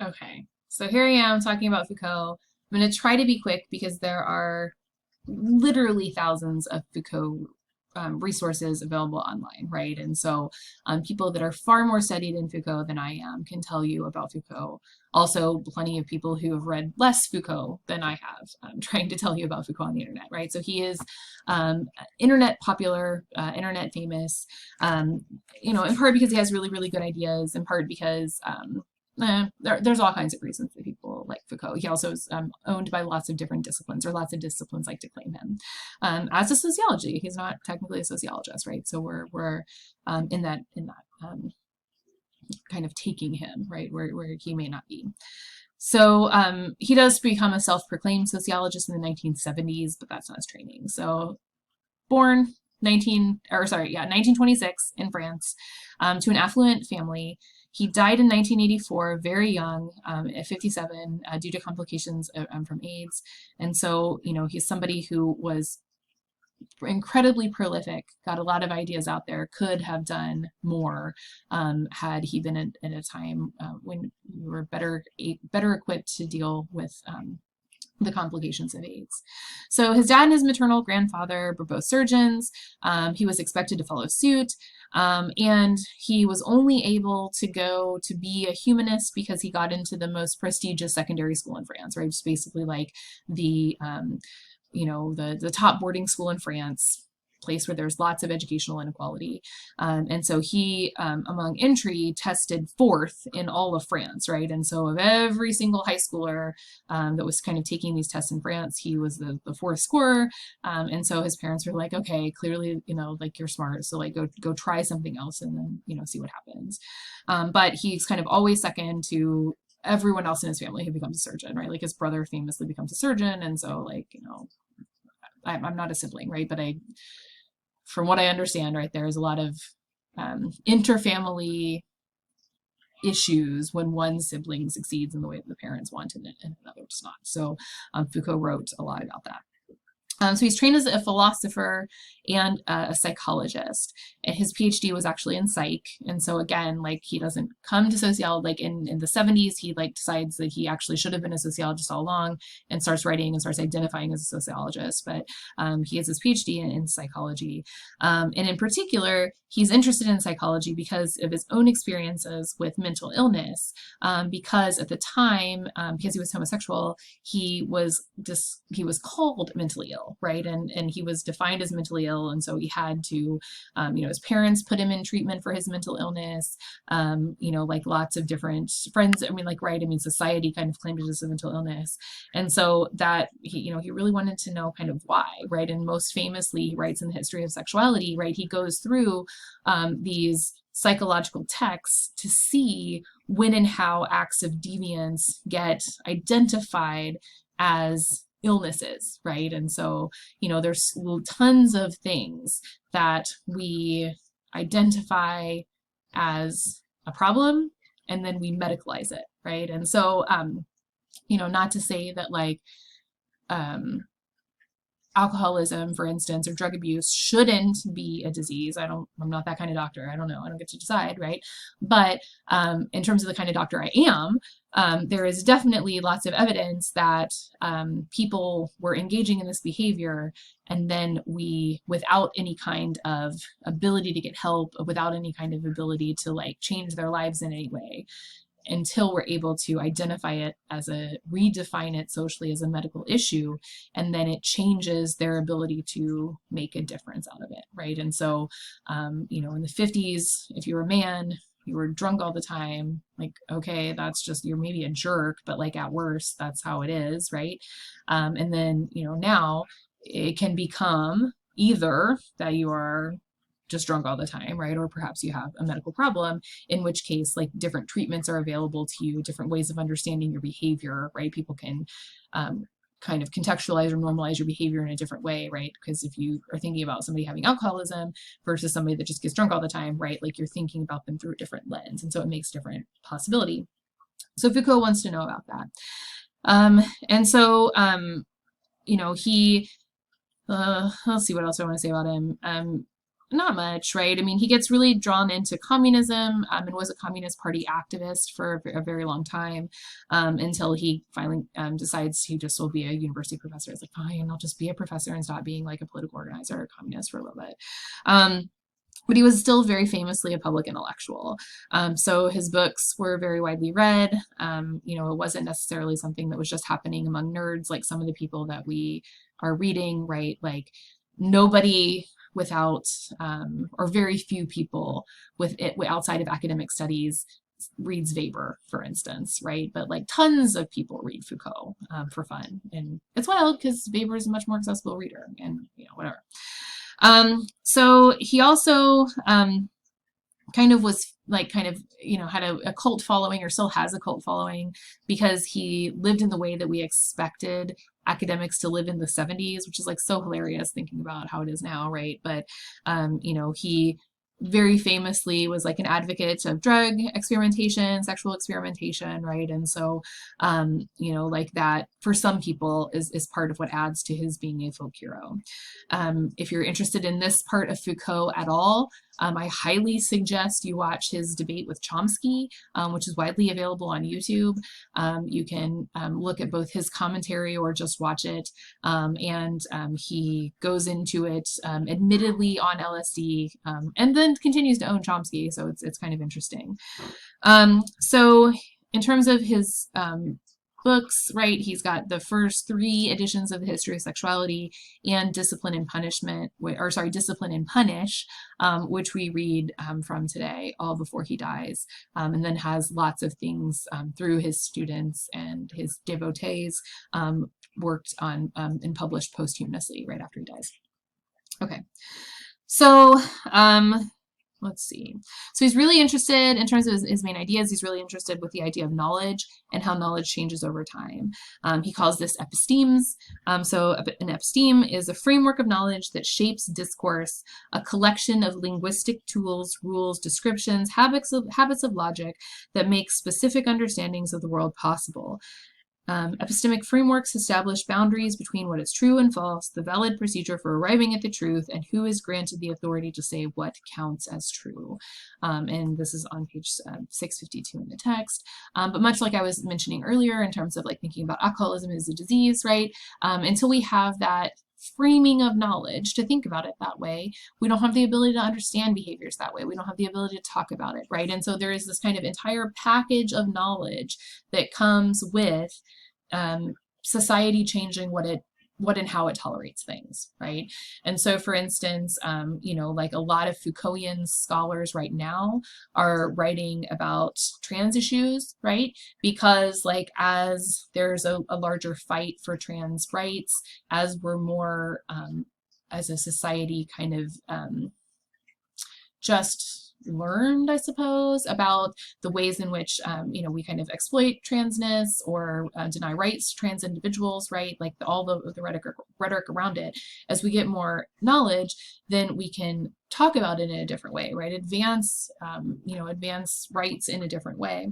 Okay, so here I am talking about Foucault. I'm going to try to be quick because there are literally thousands of Foucault resources available online, right? And so people that are far more studied in Foucault than I am can tell you about Foucault. Also, plenty of people who have read less Foucault than I have, trying to tell you about Foucault on the internet, right? So he is internet popular, internet famous, in part because he has really, really good ideas, in part because there's all kinds of reasons that people like Foucault. He also is owned by lots of different disciplines, or lots of disciplines like to claim him. As a sociology, he's not technically a sociologist, right? So we're in that kind of taking him, right, where he may not be. So he does become a self-proclaimed sociologist in the 1970s, but that's not his training. So born 1926 in France, to an affluent family. He died in 1984, very young, at 57, due to complications from AIDS. And so, he's somebody who was incredibly prolific, got a lot of ideas out there, could have done more had he been at a time when we were better equipped to deal with the complications of AIDS. So his dad and his maternal grandfather were both surgeons. He was expected to follow suit. And he was only able to go to be a humanist because he got into the most prestigious secondary school in France, right? Just basically like the, the top boarding school in France, place where there's lots of educational inequality. And so he, among entry, tested fourth in all of France, right? And so of every single high schooler that was kind of taking these tests in France, he was the fourth scorer. And so his parents were like, okay, clearly, like you're smart. So like go try something else and then, see what happens. But he's kind of always second to everyone else in his family who becomes a surgeon, right? Like his brother famously becomes a surgeon. And so like, I'm not a sibling, right? But from what I understand, right, there's a lot of interfamily issues when one sibling succeeds in the way that the parents want and another does not. So Foucault wrote a lot about that. So he's trained as a philosopher and a psychologist. And his PhD was actually in psych. And so again, like he doesn't come to sociology, like in the 70s, he like decides that he actually should have been a sociologist all along and starts writing and starts identifying as a sociologist. But he has his PhD in psychology. And in particular, he's interested in psychology because of his own experiences with mental illness. Because at the time, because he was homosexual, he was called mentally ill, right? And he was defined as mentally ill, and so he had to, his parents put him in treatment for his mental illness. Like lots of different friends. I mean, like, right? I mean, society kind of claimed it as a mental illness, and so that he really wanted to know kind of why, right? And most famously, he writes in the History of Sexuality, right? He goes through these psychological texts to see when and how acts of deviance get identified as illnesses, right? And so, there's tons of things that we identify as a problem and then we medicalize it, right? And so, not to say that like, alcoholism, for instance, or drug abuse shouldn't be a disease. I'm not that kind of doctor. I don't know. I don't get to decide, right? But in terms of the kind of doctor I am, there is definitely lots of evidence that people were engaging in this behavior, and then we, without any kind of ability to get help, without any kind of ability to like change their lives in any way, until we're able to identify it redefine it socially as a medical issue, and then it changes their ability to make a difference out of it, right? And so, in the 50s, if you were a man, you were drunk all the time, like, okay, that's just, you're maybe a jerk, but like at worst, that's how it is, right? And then, now it can become either that you are just drunk all the time, right? Or perhaps you have a medical problem, in which case, like, different treatments are available to you, different ways of understanding your behavior, right? People can kind of contextualize or normalize your behavior in a different way, right? Because if you are thinking about somebody having alcoholism versus somebody that just gets drunk all the time, right? Like, you're thinking about them through a different lens. And so it makes different possibility. So Foucault wants to know about that. And so, he, let's see what else I want to say about him. not much, right? I mean, he gets really drawn into communism and was a Communist Party activist for a very long time until he finally decides he just will be a university professor. It's like, fine, I'll just be a professor and stop being like a political organizer or communist for a little bit. But he was still very famously a public intellectual. So his books were very widely read. You know, it wasn't necessarily something that was just happening among nerds like some of the people that we are reading, right? Like nobody without, or very few people with it outside of academic studies reads Weber, for instance, right? But like tons of people read Foucault for fun. And it's wild because Weber is a much more accessible reader and, you know, whatever. So he also kind of was like you know, had a cult following, or still has a cult following, because he lived in the way that we expected academics to live in the 70s, which is like so hilarious thinking about how it is now, right? But you know, he very famously was like an advocate of drug experimentation, sexual experimentation, right? And so you know, like that for some people is part of what adds to his being a folk hero. If you're interested in this part of Foucault at all, I highly suggest you watch his debate with Chomsky, which is widely available on YouTube. You can look at both his commentary or just watch it. And he goes into it, admittedly on LSD, and then continues to own Chomsky. So it's kind of interesting. So in terms of his books, right, he's got the first 3 editions of the History of Sexuality and Discipline and Punishment, or sorry, Discipline and Punish, which we read from today, all before he dies, and then has lots of things through his students and his devotees worked on and published posthumously right after he dies. Okay, so let's see. So he's really interested, in terms of his main ideas, he's really interested with the idea of knowledge and how knowledge changes over time. He calls this epistemes. So an episteme is a framework of knowledge that shapes discourse, a collection of linguistic tools, rules, descriptions, habits of logic that make specific understandings of the world possible. Epistemic frameworks establish boundaries between what is true and false, the valid procedure for arriving at the truth, and who is granted the authority to say what counts as true. And this is on page 652 in the text. But much like I was mentioning earlier in terms of like thinking about alcoholism as a disease, right? Until we have that framing of knowledge to think about it that way, we don't have the ability to understand behaviors that way. We don't have the ability to talk about it, right? And so there is this kind of entire package of knowledge that comes with society changing what and how it tolerates things, right? And so, for instance, you know, like a lot of Foucaultian scholars right now are writing about trans issues, right? Because like as there's a larger fight for trans rights, as we're more as a society kind of just learned, I suppose, about the ways in which, you know, we kind of exploit transness or deny rights to trans individuals, right? Like all the rhetoric around it. As we get more knowledge, then we can talk about it in a different way, right? Advance, you know, advance rights in a different way.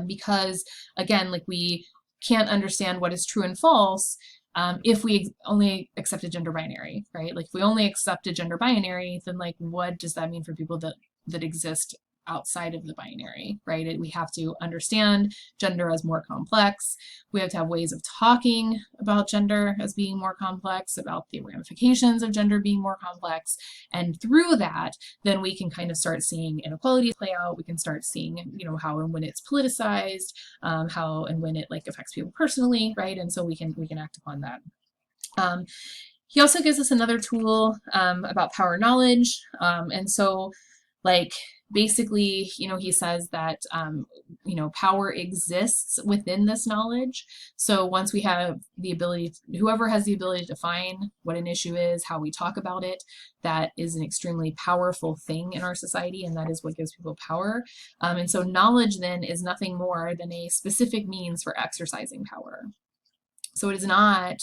Because again, like we can't understand what is true and false if we only accept a gender binary, right? Like if we only accept a gender binary, then like what does that mean for people that exist outside of the binary, right? We have to understand gender as more complex. We have to have ways of talking about gender as being more complex, about the ramifications of gender being more complex. And through that, then we can kind of start seeing inequality play out. We can start seeing, you know, how and when it's politicized, how and when it like affects people personally, right? And so we can act upon that. He also gives us another tool about power knowledge. And so like basically, you know, he says that, you know, power exists within this knowledge. So once we have the ability, whoever has the ability to define what an issue is, how we talk about it, that is an extremely powerful thing in our society, and that is what gives people power. And so knowledge then is nothing more than a specific means for exercising power. So it is not,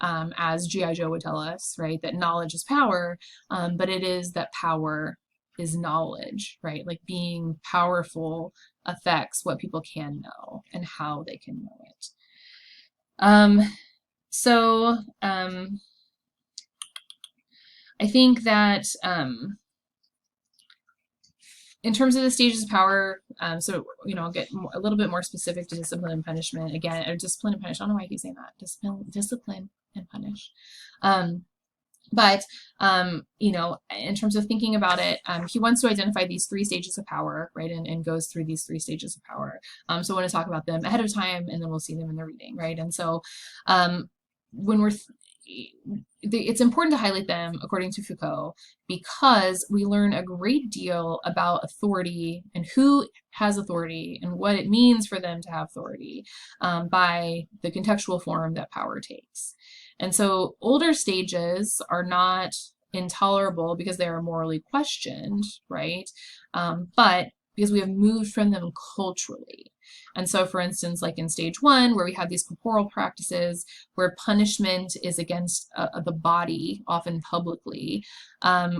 as G.I. Joe would tell us, right, that knowledge is power, but it is that power is knowledge, right? Like being powerful affects what people can know and how they can know it. I think that in terms of the stages of power, so, I'll get a little bit more specific to discipline and punishment again, or discipline and punish. I don't know why I keep saying that. Discipline and punish. But in terms of thinking about it, he wants to identify these three stages of power, right, and goes through these three stages of power. So I want to talk about them ahead of time, and then we'll see them in the reading, right? And so when we're it's important to highlight them according to Foucault because we learn a great deal about authority and who has authority and what it means for them to have authority by the contextual form that power takes. And so older stages are not intolerable because they are morally questioned, right? But because we have moved from them culturally. And so, for instance, like in stage 1, where we have these corporal practices where punishment is against the body, often publicly,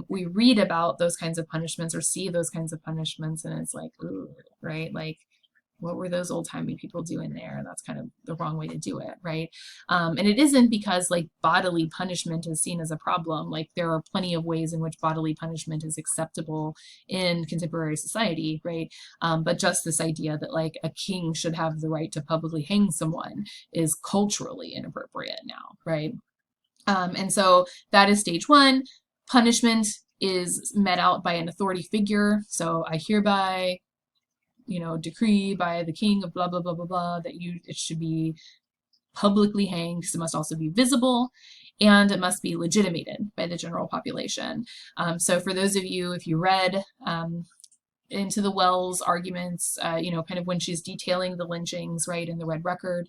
we read about those kinds of punishments or see those kinds of punishments, and it's like, ooh, right? Like, what were those old-timey people doing there? That's kind of the wrong way to do it, right? And it isn't because like bodily punishment is seen as a problem. Like there are plenty of ways in which bodily punishment is acceptable in contemporary society, right? But just this idea that like a king should have the right to publicly hang someone is culturally inappropriate now, right? And so that is stage 1. Punishment is met out by an authority figure. So I hereby decree by the king of blah, blah, blah, blah, blah, that it should be publicly hanged because it must also be visible and it must be legitimated by the general population. So for those of you, if you read into the Wells arguments, kind of when she's detailing the lynchings, right, in the Red Record,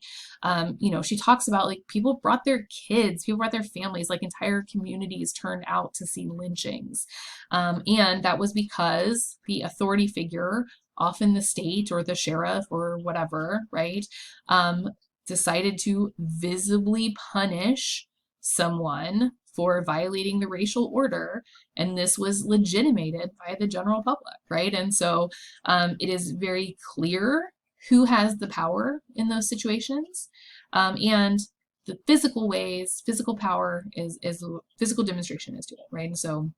she talks about like people brought their kids, people brought their families, like entire communities turned out to see lynchings. And that was because the authority figure, often the state or the sheriff or whatever, right, decided to visibly punish someone for violating the racial order, and this was legitimated by the general public, right? And so it is very clear who has the power in those situations, and the physical ways, physical power is physical demonstration is to it, right? And so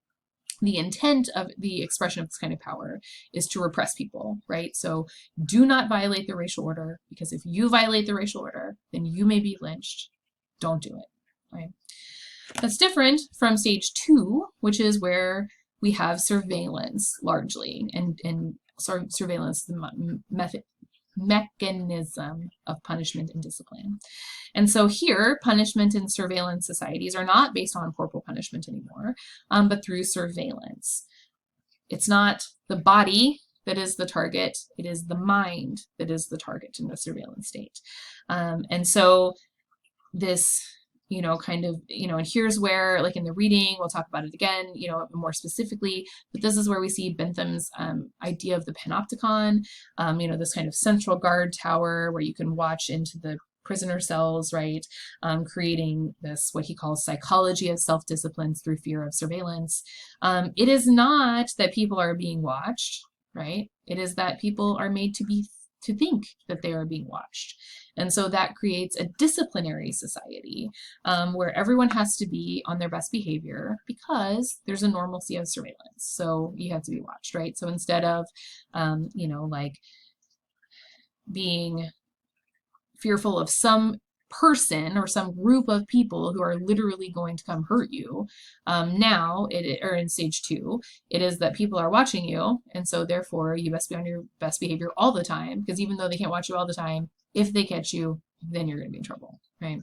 the intent of the expression of this kind of power is to repress people, right? So do not violate the racial order, because if you violate the racial order, then you may be lynched. Don't do it, right? That's different from stage 2, which is where we have surveillance largely, and surveillance, the mechanism of punishment and discipline. And so here, punishment and surveillance societies are not based on corporal punishment anymore, but through surveillance. It's not the body that is the target, it is the mind that is the target in the surveillance state. And so this, and here's where, like in the reading, we'll talk about it again, more specifically, but this is where we see Bentham's idea of the panopticon, this kind of central guard tower where you can watch into the prisoner cells, right, creating this, what he calls psychology of self-discipline through fear of surveillance. It is not that people are being watched, right? It is that people are made to think that they are being watched. And so that creates a disciplinary society where everyone has to be on their best behavior because there's a normalcy of surveillance. So you have to be watched, right? So instead of, like being fearful of some person or some group of people who are literally going to come hurt you, now or in stage 2, it is that people are watching you, and so therefore you must be on your best behavior all the time, because even though they can't watch you all the time, if they catch you, then you're going to be in trouble, right?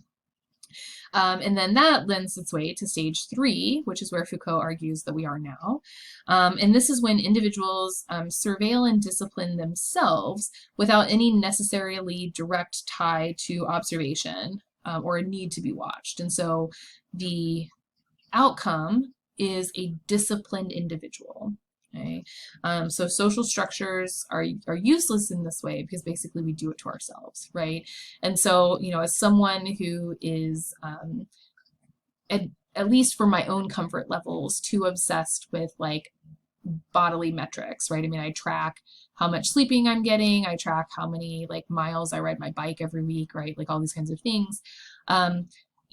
And then that lends its way to stage 3, which is where Foucault argues that we are now. And this is when individuals surveil and discipline themselves without any necessarily direct tie to observation or a need to be watched. And so the outcome is a disciplined individual. Okay. So social structures are useless in this way because basically we do it to ourselves, right? And so, as someone who is, at least for my own comfort levels, too obsessed with like bodily metrics, right? I mean, I track how much sleeping I'm getting, I track how many like miles I ride my bike every week, right? Like all these kinds of things.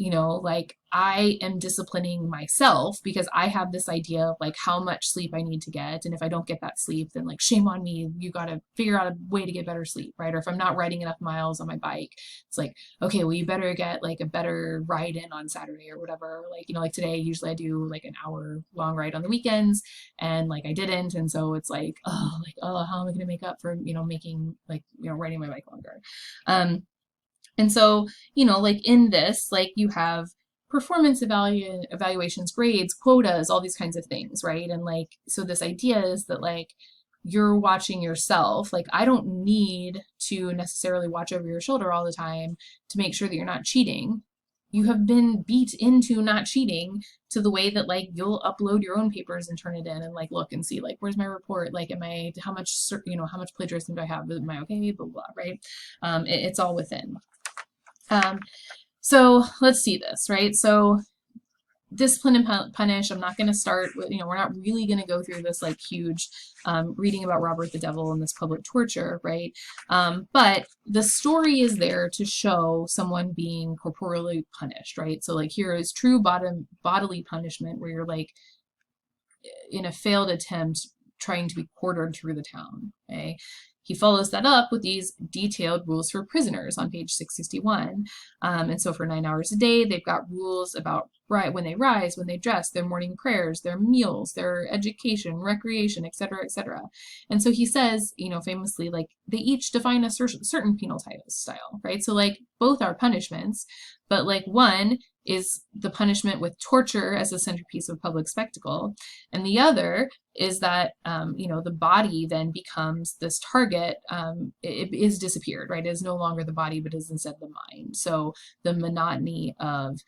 like I am disciplining myself because I have this idea of like how much sleep I need to get. And if I don't get that sleep, then like shame on me. You got to figure out a way to get better sleep, right? Or if I'm not riding enough miles on my bike, it's like, okay, well, you better get like a better ride in on Saturday or whatever. Like, like today, usually I do like an hour long ride on the weekends and like I didn't. And so it's like, oh, how am I going to make up for, making like, riding my bike longer? And so, like in this, like you have performance evaluations, grades, quotas, all these kinds of things, right? And like, so this idea is that like you're watching yourself. Like I don't need to necessarily watch over your shoulder all the time to make sure that you're not cheating. You have been beat into not cheating to the way that like you'll upload your own papers and turn it in and like look and see like where's my report, like how much plagiarism do I have, am I okay, blah blah, right? It's all within. So let's see this, right? So discipline and punish, I'm not going to start with, we're not really going to go through this like huge reading about Robert the Devil and this public torture, right? But the story is there to show someone being corporally punished, right? So like here is true bodily punishment where you're like in a failed attempt trying to be quartered through the town, okay? He follows that up with these detailed rules for prisoners on page 661. And so for 9 hours a day, they've got rules about when they rise, when they dress, their morning prayers, their meals, their education, recreation, etc., etc. And so he says, famously, like they each define a certain penal style, right? So like both are punishments, but like one is the punishment with torture as a centerpiece of public spectacle. And the other is that, the body then becomes this target. It is disappeared, right? It is no longer the body, but is instead the mind. So the monotony of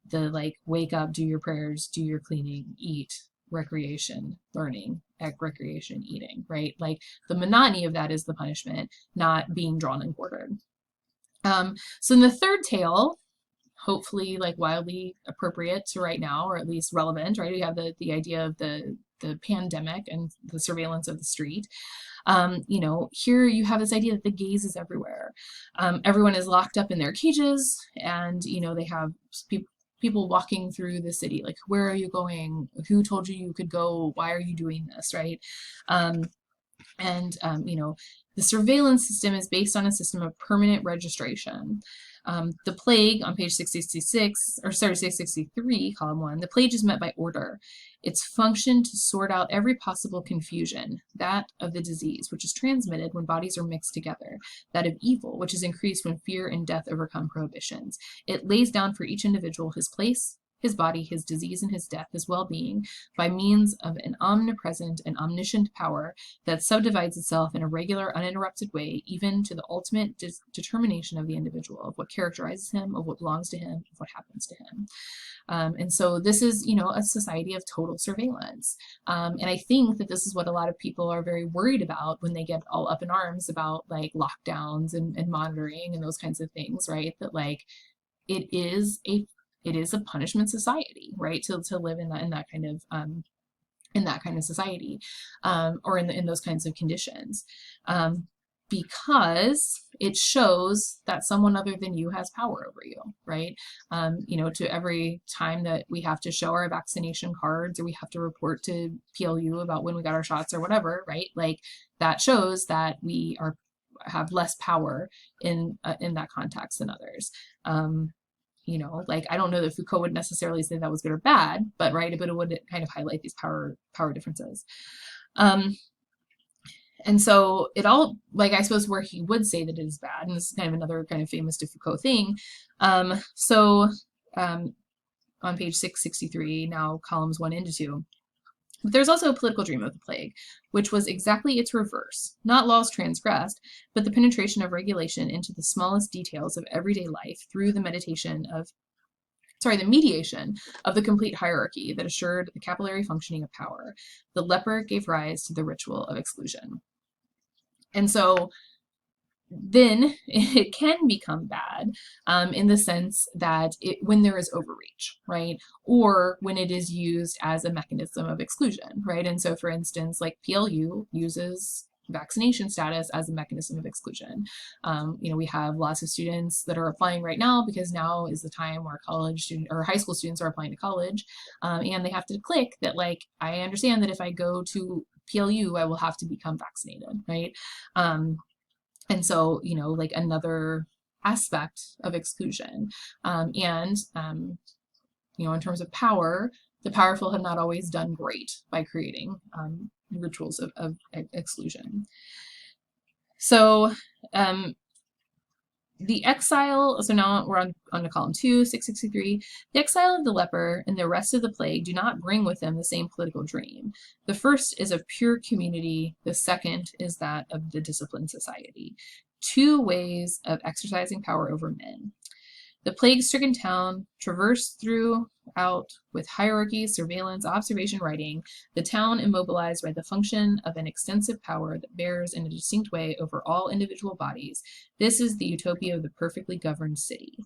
the like, wake up, do your prayers, do your cleaning, eat, recreation, learning, recreation, eating, right? Like the monotony of that is the punishment, not being drawn and quartered. So in the third tale, hopefully like wildly appropriate to right now, or at least relevant, right? We have the idea of the pandemic and the surveillance of the street. Here you have this idea that the gaze is everywhere. Everyone is locked up in their cages, and they have people walking through the city, like, where are you going? Who told you you could go? Why are you doing this, right? The surveillance system is based on a system of permanent registration. The plague on page 663, column 1, the plague is met by order. Its function to sort out every possible confusion, that of the disease, which is transmitted when bodies are mixed together, that of evil, which is increased when fear and death overcome prohibitions. It lays down for each individual his place, his body, his disease, and his death, his well-being, by means of an omnipresent and omniscient power that subdivides itself in a regular, uninterrupted way, even to the ultimate determination of the individual, of what characterizes him, of what belongs to him, of what happens to him. And so this is, a society of total surveillance. And I think that this is what a lot of people are very worried about when they get all up in arms about like lockdowns and monitoring and those kinds of things, right? That like it is a punishment society, right? To live in that kind of society, or in those kinds of conditions, because it shows that someone other than you has power over you, right? To every time that we have to show our vaccination cards, or we have to report to PLU about when we got our shots or whatever, right? Like that shows that we have less power in that context than others. Like I don't know that Foucault would necessarily say that was good or bad, but right, but it would kind of highlight these power differences. And so it all, like I suppose where he would say that it is bad, and this is kind of another kind of famous de Foucault thing. On page 663, now columns 1 and 2. But there's also a political dream of the plague, which was exactly its reverse, not laws transgressed, but the penetration of regulation into the smallest details of everyday life through the mediation of the mediation of the complete hierarchy that assured the capillary functioning of power. The leper gave rise to the ritual of exclusion. And so then it can become bad in the sense that when there is overreach, right? Or when it is used as a mechanism of exclusion, right? And so for instance, like PLU uses vaccination status as a mechanism of exclusion. We have lots of students that are applying right now because now is the time where college student or high school students are applying to college, and they have to click that, like, I understand that if I go to PLU, I will have to become vaccinated, right? And so, like another aspect of exclusion. In terms of power, the powerful have not always done great by creating rituals of exclusion. So the exile, so now we're on to column 2, 663. The exile of the leper and the rest of the plague do not bring with them the same political dream. The first is of pure community. The second is that of the disciplined society. 2 ways of exercising power over men. The plague-stricken town, traversed throughout with hierarchy, surveillance, observation, writing, the town immobilized by the function of an extensive power that bears in a distinct way over all individual bodies. This is the utopia of the perfectly governed city.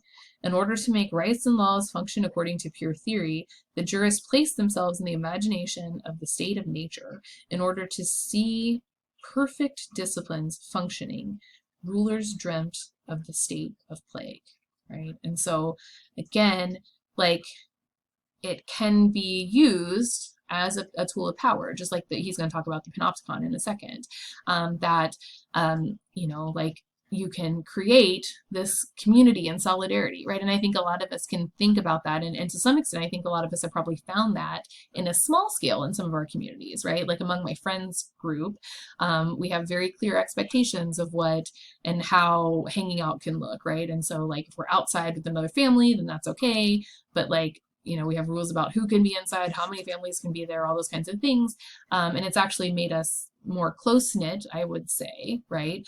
In order to make rights and laws function according to pure theory, the jurists place themselves in the imagination of the state of nature. In order to see perfect disciplines functioning, rulers dreamt of the state of plague. Right. And so again, like, it can be used as a tool of power, just like he's going to talk about the panopticon in a second, like, you can create this community and solidarity, right? And I think a lot of us can think about that. And to some extent, I think a lot of us have probably found that in a small scale in some of our communities, right? Like among my friends group, we have very clear expectations of what and how hanging out can look, right? And so, like, if we're outside with another family, then that's okay. But, like, we have rules about who can be inside, how many families can be there, all those kinds of things. And it's actually made us more close-knit, I would say, right?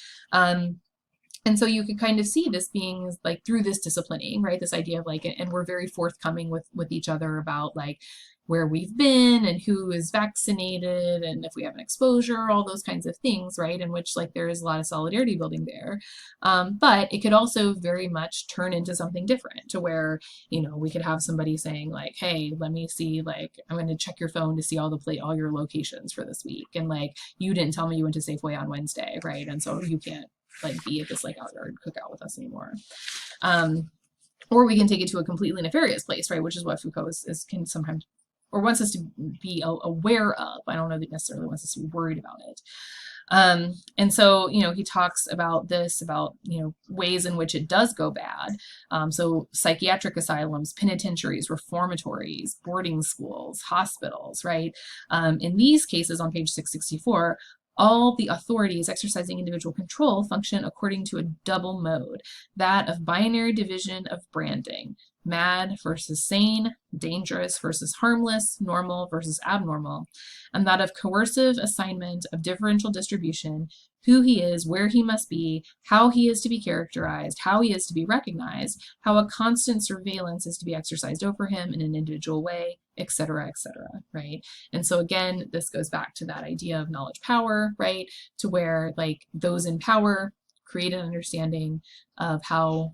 And so you could kind of see this being like through this disciplining, right? This idea of like, and we're very forthcoming with each other about like where we've been and who is vaccinated and if we have an exposure, all those kinds of things, right? In which like there is a lot of solidarity building there. But it could also very much turn into something different to where, we could have somebody saying like, hey, let me see, like, I'm going to check your phone to see all your locations for this week. And like, you didn't tell me you went to Safeway on Wednesday, right? And so you can't like be at this like outdoor cookout with us anymore. Or we can take it to a completely nefarious place, right? Which is what Foucault can sometimes, or wants us to be aware of. I don't know that necessarily wants us to be worried about it. And so, he talks about this, about, ways in which it does go bad. So psychiatric asylums, penitentiaries, reformatories, boarding schools, hospitals, right? In these cases on page 664, all the authorities exercising individual control function according to a double mode, that of binary division of branding, mad versus sane, dangerous versus harmless, normal versus abnormal, and that of coercive assignment of differential distribution, who he is, where he must be, how he is to be characterized, how he is to be recognized, how a constant surveillance is to be exercised over him in an individual way, etc., right? And so again, this goes back to that idea of knowledge power, right? To where like those in power create an understanding of how,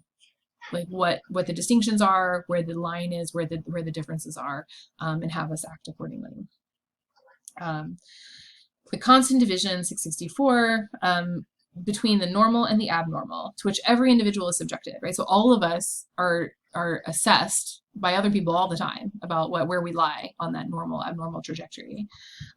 like, what the distinctions are, where the line is, where the differences are, and have us act accordingly. The constant division, 664, between the normal and the abnormal, to which every individual is subjected, right? So all of us are assessed by other people all the time about where we lie on that normal abnormal trajectory.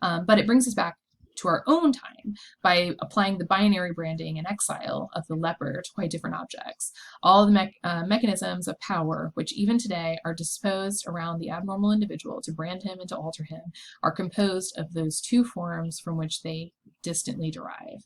But it brings us back to our own time by applying the binary branding and exile of the leper to quite different objects. All the mechanisms of power, which even today are disposed around the abnormal individual to brand him and to alter him, are composed of those 2 forms from which they distantly derive.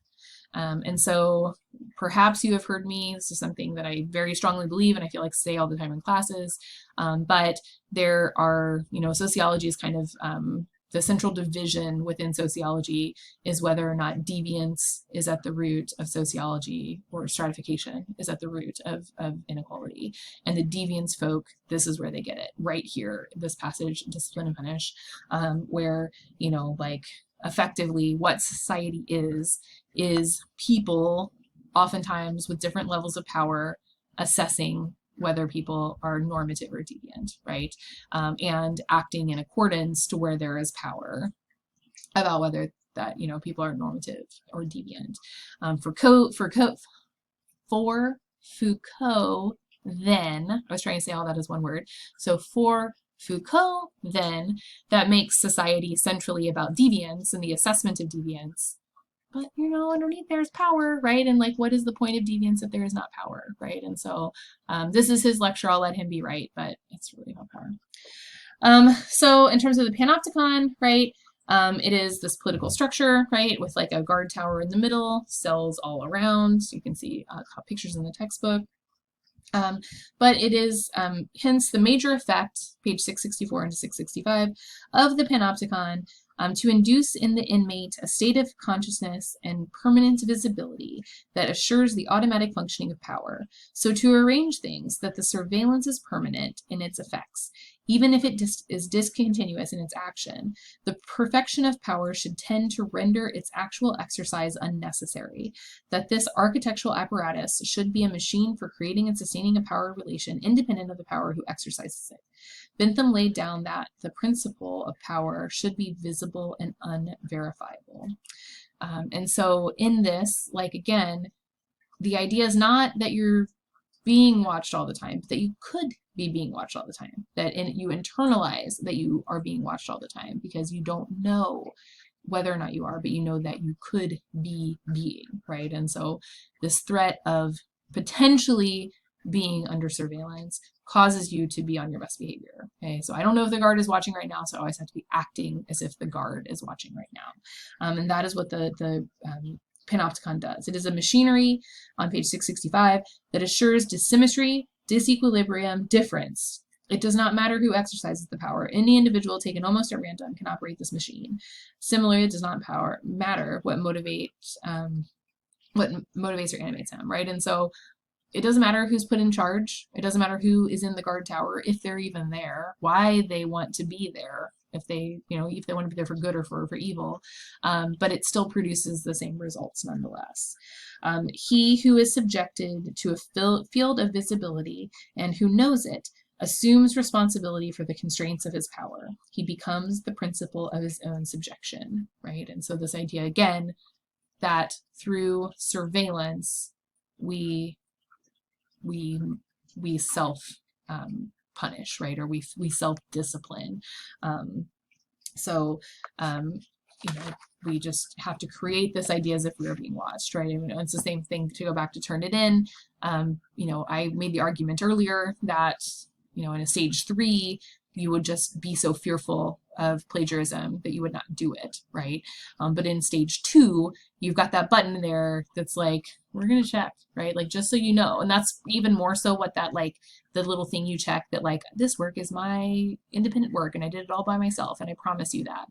And so perhaps you have heard me, this is something that I very strongly believe and I feel like say all the time in classes, but there are, sociology is kind of the central division within sociology is whether or not deviance is at the root of sociology or stratification is at the root of inequality. And the deviance folk, this is where they get it, right here, this passage, Discipline and Punish, where, like, effectively what society is people oftentimes with different levels of power assessing whether people are normative or deviant, right? And acting in accordance to where there is power about whether that, you know, people are normative or deviant. For Foucault, then, I was trying to say all that as one word. So for Foucault, then, that makes society centrally about deviance and the assessment of deviance. But, you know, underneath there's power, right? And like, what is the point of deviance if there is not power, right? And so this is his lecture. I'll let him be right, but it's really about power. So in terms of the panopticon, right, it is this political structure, right, with like a guard tower in the middle, cells all around. So you can see pictures in the textbook. But it is hence the major effect, page 664 into 665, of the panopticon to induce in the inmate a state of consciousness and permanent visibility that assures the automatic functioning of power. So to arrange things that the surveillance is permanent in its effects, even if it is discontinuous in its action, the perfection of power should tend to render its actual exercise unnecessary, that this architectural apparatus should be a machine for creating and sustaining a power relation independent of the power who exercises it. Bentham laid down that the principle of power should be visible and unverifiable. And so in this, like again, the idea is not that you're being watched all the time, but that you could be being watched all the time, that you internalize that you are being watched all the time because you don't know whether or not you are, but you know that you could be being, right? And so this threat of potentially being under surveillance causes you to be on your best behavior. Okay, so I don't know if the guard is watching right now, so I always have to be acting as if the guard is watching right now. And that is what the panopticon does. It is a machinery on page 665 that assures dissymmetry, disequilibrium, difference. It does not matter who exercises the power. Any individual taken almost at random can operate this machine. Similarly, it does not matter what motivates or animates him, right? And so it doesn't matter who's put in charge. It doesn't matter who is in the guard tower, if they're even there, why they want to be there, if they want to be there for good or for evil, but it still produces the same results nonetheless. He who is subjected to a field of visibility and who knows it assumes responsibility for the constraints of his power. He becomes the principle of his own subjection, right? And so this idea again that through surveillance we self punish, right? Or we self discipline. We just have to create this idea as if we were being watched, right? I mean, it's the same thing to go back to Turnitin. I made the argument earlier that, in a stage 3, you would just be so fearful of plagiarism that you would not do it, right? But in stage 2, you've got that button there that's like, we're going to check, right? Like, just so you know. And that's even more so what that, like, the little thing you check that, like, this work is my independent work and I did it all by myself and I promise you that.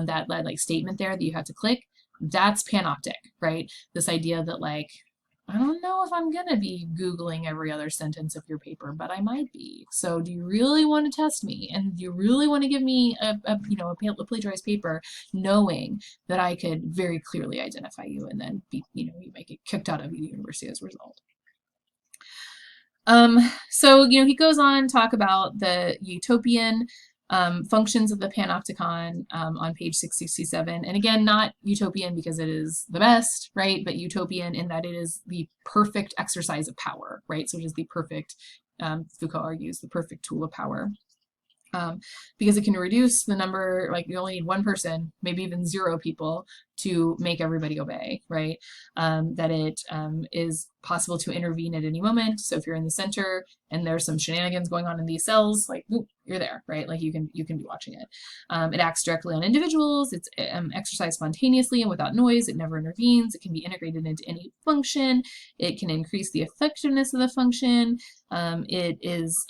That like statement there that you have to click, that's panoptic, right? This idea that, like, I don't know if I'm going to be Googling every other sentence of your paper, but I might be. So do you really want to test me? And do you really want to give me a plagiarized paper knowing that I could very clearly identify you and then you might get kicked out of the university as a result? He goes on to talk about the utopian functions of the panopticon on page 667. And again, not utopian because it is the best, right? But utopian in that it is the perfect exercise of power, right? So it is the perfect, Foucault argues, the perfect tool of power. Because it can reduce the number, like you only need one person, maybe even 0 people to make everybody obey, right? That it is possible to intervene at any moment. So if you're in the center and there's some shenanigans going on in these cells, like, whoop, you're there, right? Like you can be watching it. It acts directly on individuals. It's exercised spontaneously and without noise. It never intervenes. It can be integrated into any function. It can increase the effectiveness of the function. It is,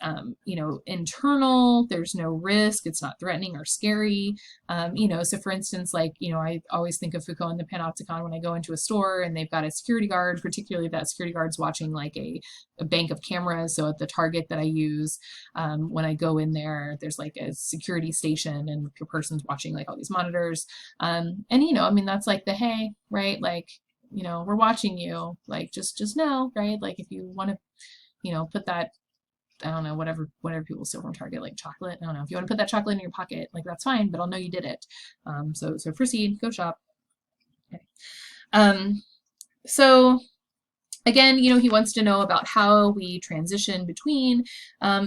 internal. There's no risk. It's not threatening or scary. So for instance, like, I always think of Foucault and the panopticon when I go into a store and they've got a security guard, particularly if that security guard's watching like a bank of cameras. So at the Target that I use, when I go in there, there's like a security station and the person's watching like all these monitors. That's like the, hey, right? Like, we're watching you, like, just know, right? Like if you want to, put that, I don't know, whatever people steal from Target, like chocolate. I don't know. If you want to put that chocolate in your pocket, like that's fine, but I'll know you did it. So proceed, go shop. Okay. So again, he wants to know about how we transition between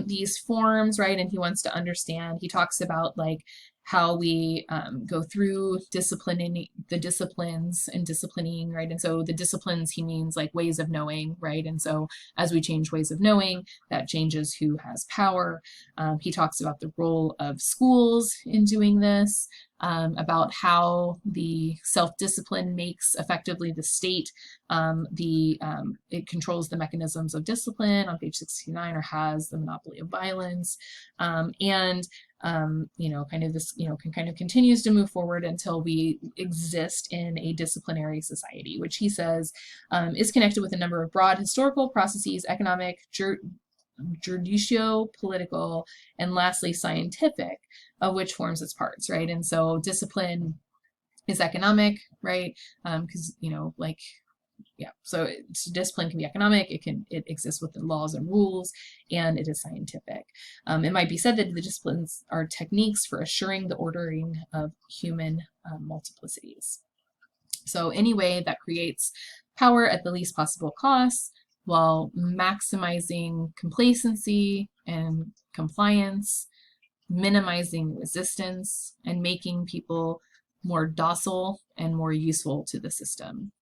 these forms, right? And he wants to understand, he talks about like how we go through disciplining the disciplines and disciplining, right? And so the disciplines, he means like ways of knowing, right? And so as we change ways of knowing, that changes who has power. He talks about the role of schools in doing this, about how the self-discipline makes effectively the state it controls the mechanisms of discipline on page 69, or has the monopoly of violence, and kind of this, kind of continues to move forward until we exist in a disciplinary society, which he says is connected with a number of broad historical processes, economic, judicial-political, and lastly scientific, of which forms its parts, right? And so discipline is economic, right? Because so discipline can be economic, it exists within laws and rules, and it is scientific. It might be said that the disciplines are techniques for assuring the ordering of human multiplicities. So any way that creates power at the least possible cost while maximizing complacency and compliance, minimizing resistance, and making people more docile and more useful to the system.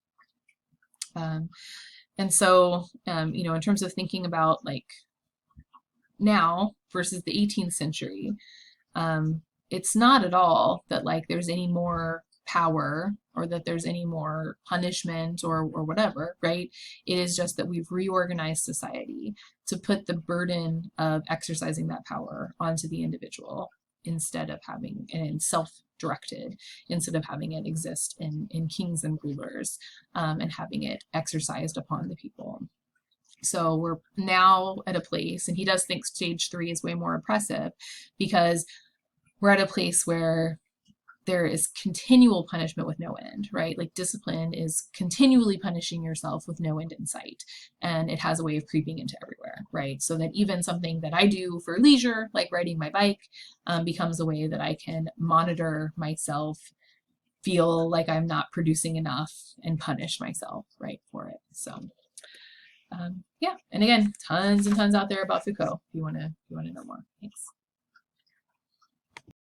And so, in terms of thinking about like now versus the 18th century, it's not at all that like there's any more power or that there's any more punishment or whatever, right? It is just that we've reorganized society to put the burden of exercising that power onto the individual instead of having and self-directed, instead of having it exist in kings and rulers, and having it exercised upon the people. So we're now at a place, and he does think stage 3 is way more oppressive because we're at a place where there is continual punishment with no end, right? Like discipline is continually punishing yourself with no end in sight. And it has a way of creeping into everywhere, right? So that even something that I do for leisure, like riding my bike, becomes a way that I can monitor myself, feel like I'm not producing enough, and punish myself, right, for it. So yeah, and again, tons and tons out there about Foucault if you want to know more. Thanks.